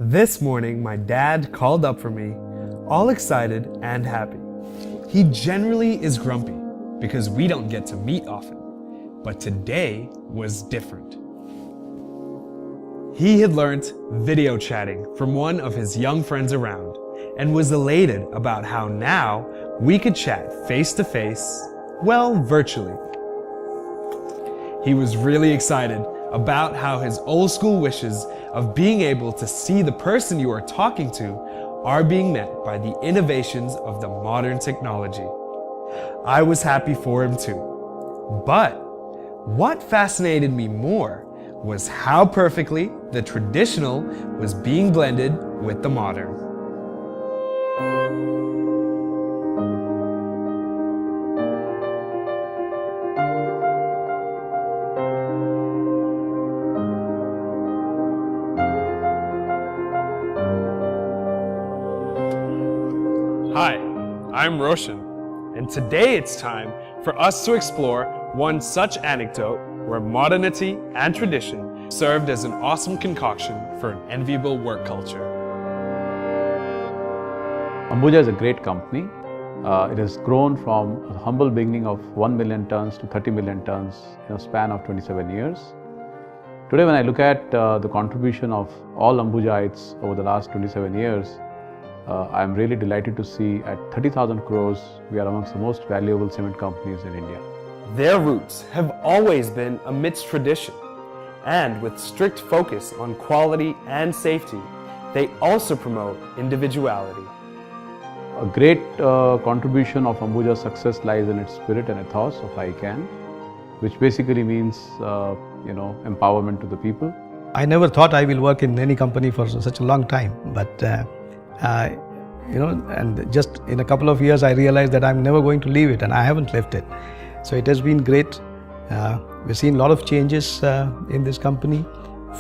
This morning, my dad called up for me, all excited and happy. He generally is grumpy because we don't get to meet often, but today was different. He had learnt video chatting from one of his young friends around and was elated about how now we could chat face to face, well, virtually. He was really excited about how his old school wishes of being able to see the person you are talking to are being met by the innovations of the modern technology. I was happy for him too. But what fascinated me more was how perfectly the traditional was being blended with the modern. Hi, I'm Roshan, and today it's time for us to explore one such anecdote where modernity and tradition served as an awesome concoction for an enviable work culture. Ambuja is a great company. It has grown from a humble beginning of 1 million tons to 30 million tons in a span of 27 years. Today, when I look at the contribution of all Ambujites over the last 27 years, I'm really delighted to see at 30,000 crores, we are amongst the most valuable cement companies in India. Their roots have always been amidst tradition, and with strict focus on quality and safety, they also promote individuality. A great contribution of Ambuja's success lies in its spirit and ethos of I Can, which basically means empowerment to the people. I never thought I will work in any company for such a long time, but and just in a couple of years I realized that I'm never going to leave it, and I haven't left it. So it has been great. We've seen a lot of changes in this company,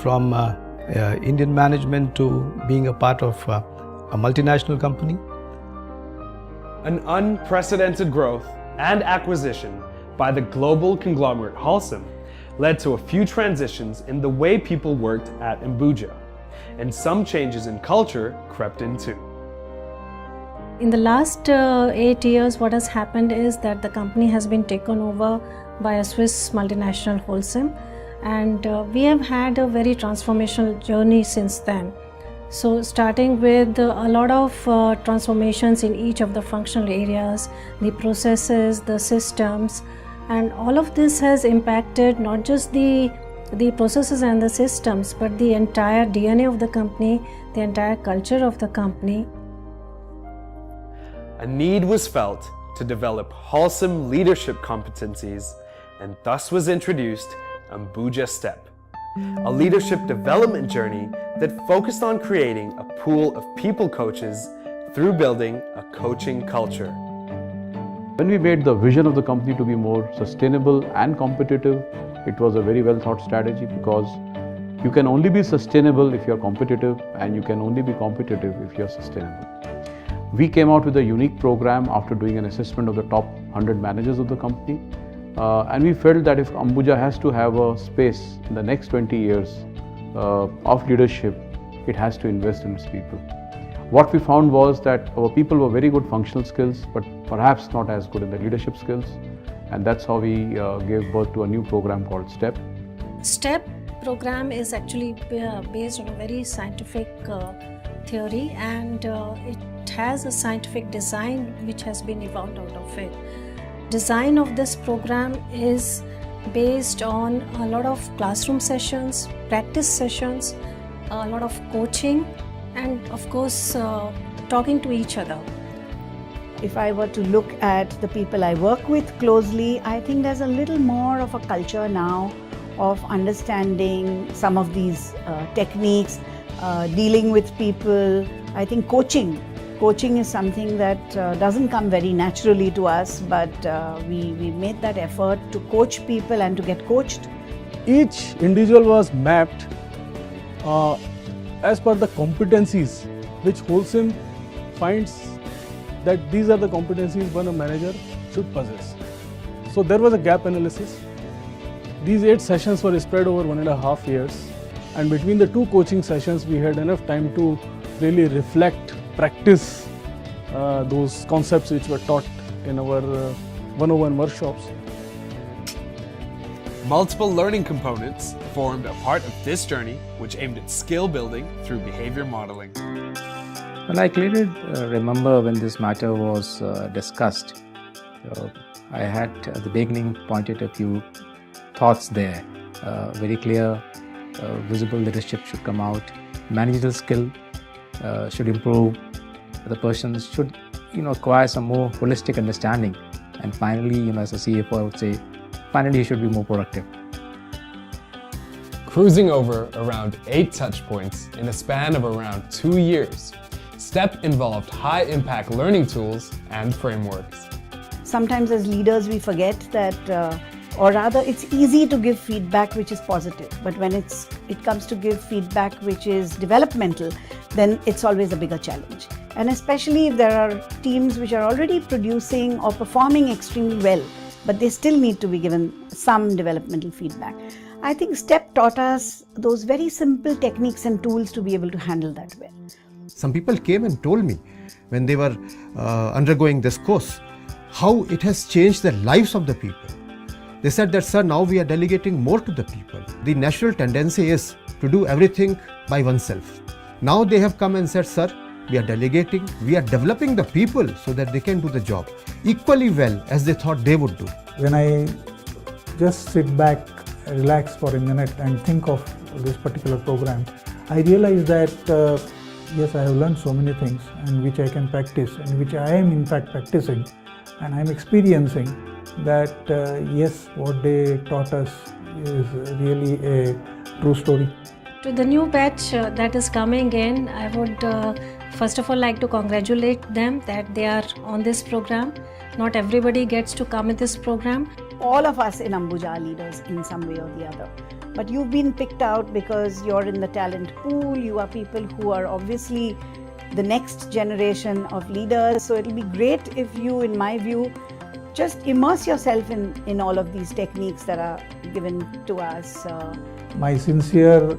from Indian management to being a part of a multinational company. An unprecedented growth and acquisition by the global conglomerate Holcim led to a few transitions in the way people worked at Ambuja, and some changes in culture crept in too. In the last 8 years, what has happened is that the company has been taken over by a Swiss multinational Holcim, and we have had a very transformational journey since then. So starting with a lot of transformations in each of the functional areas, the processes, the systems, and all of this has impacted not just the processes and the systems, but the entire DNA of the company, the entire culture of the company. A need was felt to develop Holcim leadership competencies, and thus was introduced Ambuja Step, a leadership development journey that focused on creating a pool of people coaches through building a coaching culture. When we made the vision of the company to be more sustainable and competitive, it was a very well thought strategy, because you can only be sustainable if you're competitive, and you can only be competitive if you're sustainable. We came out with a unique program after doing an assessment of the top 100 managers of the company, and we felt that if Ambuja has to have a space in the next 20 years of leadership, it has to invest in its people. What we found was that our people were very good functional skills, but perhaps not as good in the leadership skills, and that's how we gave birth to a new program called STEP. STEP program is actually based on a very scientific theory, and it has a scientific design which has been evolved out of it. Design of this program is based on a lot of classroom sessions, practice sessions, a lot of coaching, and of course talking to each other. If I were to look at the people I work with closely, I think there's a little more of a culture now of understanding some of these techniques, dealing with people. I think coaching is something that doesn't come very naturally to us, but we made that effort to coach people and to get coached. Each individual was mapped as per the competencies which Holcim finds that these are the competencies one a manager should possess. So there was a gap analysis. These 8 sessions were spread over 1.5 years, And between the 2 coaching sessions, we had enough time to really reflect, practice those concepts which were taught in our 101 workshops. Multiple learning components formed a part of this journey, which aimed at skill building through behavior modeling. Well, I clearly remember when this matter was discussed. I had at the beginning pointed a few thoughts there. Very clear, visible leadership should come out. Managerial skill should improve. The person should, acquire some more holistic understanding. And finally, as a CFO, I would say, finally, he should be more productive. Cruising over around 8 touch points in a span of around 2 years, STEP involved high-impact learning tools and frameworks. Sometimes as leaders we forget that, or rather it's easy to give feedback which is positive, but when it comes to give feedback which is developmental, then it's always a bigger challenge. And especially if there are teams which are already producing or performing extremely well, but they still need to be given some developmental feedback. I think STEP taught us those very simple techniques and tools to be able to handle that well. Some people came and told me when they were undergoing this course, how it has changed the lives of the people. They said that, sir, now we are delegating more to the people. The natural tendency is to do everything by oneself. Now they have come and said, sir, we are delegating, we are developing the people so that they can do the job equally well as they thought they would do. When I just sit back, relax for a minute and think of this particular program, I realize that yes, I have learned so many things and which I can practice and which I am in fact practicing, and I am experiencing that yes, what they taught us is really a true story. To the new batch that is coming in, I would first of all like to congratulate them that they are on this program. Not everybody gets to come in this program. All of us in Ambuja are leaders in some way or the other. But you've been picked out because you're in the talent pool, you are people who are obviously the next generation of leaders. So it'll be great if you, in my view, just immerse yourself in all of these techniques that are given to us. My sincere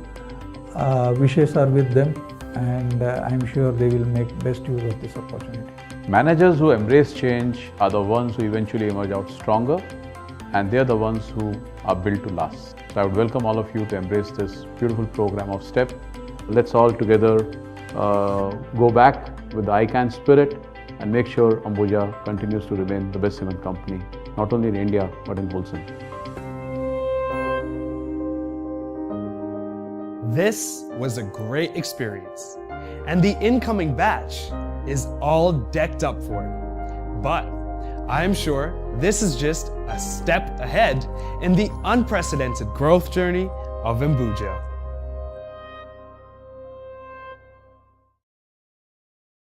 wishes are with them, and I'm sure they will make best use of this opportunity. Managers who embrace change are the ones who eventually emerge out stronger, and they're the ones who are built to last. So I would welcome all of you to embrace this beautiful program of STEP. Let's all together go back with the I CAN spirit and make sure Ambuja continues to remain the best cement company, not only in India, but in Holcim. This was a great experience, and the incoming batch is all decked up for it. But I am sure this is just a step ahead in the unprecedented growth journey of Ambuja.